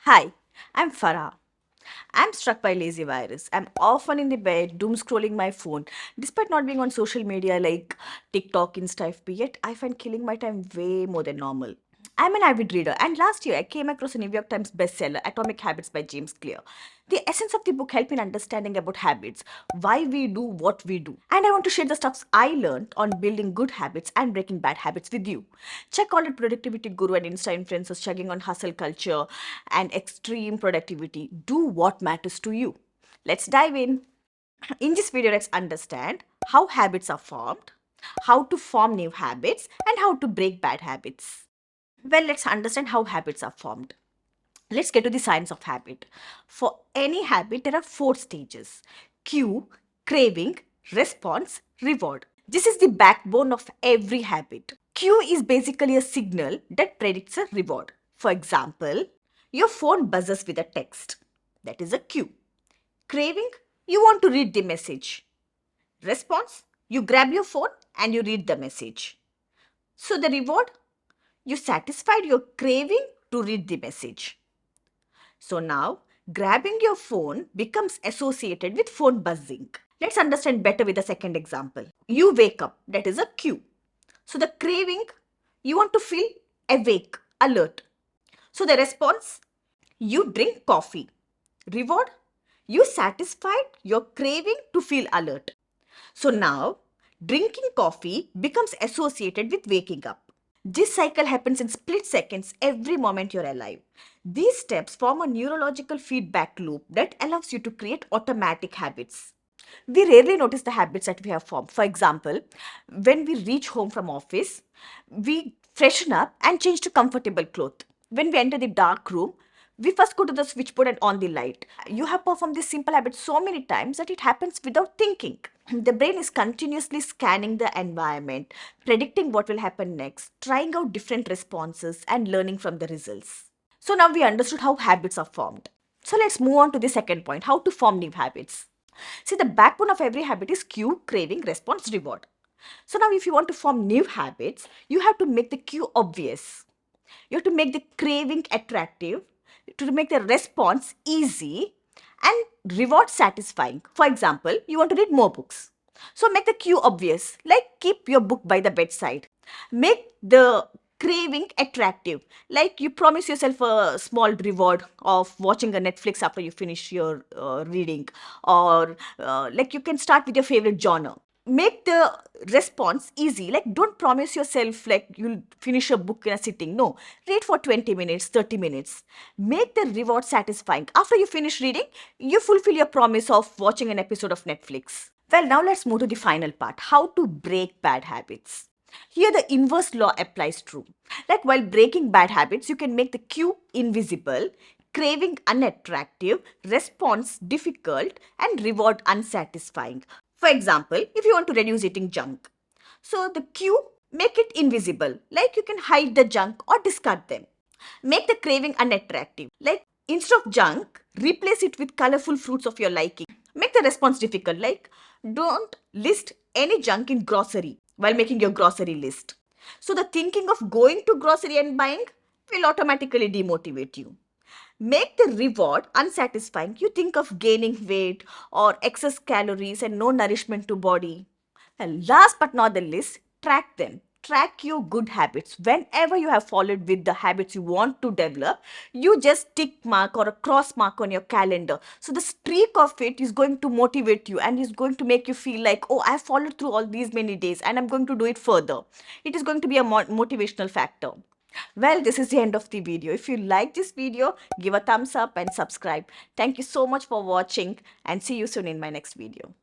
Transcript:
Hi, I'm Farah. I'm struck by lazy virus. I'm often in the bed, doom scrolling my phone. Despite not being on social media like TikTok, Insta, FB, yet I find killing my time way more than normal. I'm an avid reader, and last year I came across a New York Times bestseller, Atomic Habits by James Clear. The essence of the book helped me in understanding about habits, why we do what we do. And I want to share the stuff I learned on building good habits and breaking bad habits with you. Check all the productivity guru and Insta influencers chugging on hustle culture and extreme productivity. Do what matters to you. Let's dive in. In this video, let's understand how habits are formed, how to form new habits, and how to break bad habits. Well, let's understand how habits are formed. Let's get to the science of habit. For any habit, there are four stages: cue, craving, response, reward. This is the backbone of every habit. Cue is basically a signal that predicts a reward. For example, your phone buzzes with a text. That is a cue. Craving, you want to read the message. Response, you grab your phone and you read the message. So the reward, you satisfied your craving to read the message. So now, grabbing your phone becomes associated with phone buzzing. Let's understand better with the second example. You wake up, that is a cue. So the craving, you want to feel awake, alert. So the response, you drink coffee. Reward, you satisfied your craving to feel alert. So now, drinking coffee becomes associated with waking up. This cycle happens in split seconds every moment you're alive. These steps form a neurological feedback loop that allows you to create automatic habits. We rarely notice the habits that we have formed. For example, when we reach home from office, we freshen up and change to comfortable clothes. When we enter the dark room, we first go to the switchboard and on the light. You have performed this simple habit so many times that it happens without thinking. The brain is continuously scanning the environment, predicting what will happen next, trying out different responses, and learning from the results. So now we understood how habits are formed. So let's move on to the second point: how to form new habits. See, the backbone of every habit is cue, craving, response, reward. So now if you want to form new habits, you have to make the cue obvious. You have to make the craving attractive, to make the response easy, and reward satisfying. For example, you want to read more books. So make the cue obvious, like keep your book by the bedside. Make the craving attractive, like you promise yourself a small reward of watching a Netflix after you finish your reading, or like you can start with your favorite genre. Make the response easy, like don't promise yourself like you'll finish a book in a sitting. No, read for 20 minutes, 30 minutes. Make the reward satisfying. After you finish reading, you fulfill your promise of watching an episode of Netflix. Well, now let's move to the final part: how to break bad habits. Here, the inverse law applies true. Like while breaking bad habits, you can make the cue invisible, craving unattractive, response difficult, and reward unsatisfying. For example, if you want to reduce eating junk, so the cue, make it invisible, like you can hide the junk or discard them. Make the craving unattractive, like instead of junk, replace it with colorful fruits of your liking. Make the response difficult, like don't list any junk in grocery while making your grocery list. So the thinking of going to grocery and buying will automatically demotivate you. Make the reward unsatisfying. You think of gaining weight or excess calories and no nourishment to body. And last but not the least, track them. Track your good habits. Whenever you have followed with the habits you want to develop, you just tick mark or a cross mark on your calendar. So the streak of it is going to motivate you and is going to make you feel like, oh, I followed through all these many days and I'm going to do it further. It is going to be a motivational factor. Well, this is the end of the video. If you like this video, give a thumbs up and subscribe. Thank you so much for watching and see you soon in my next video.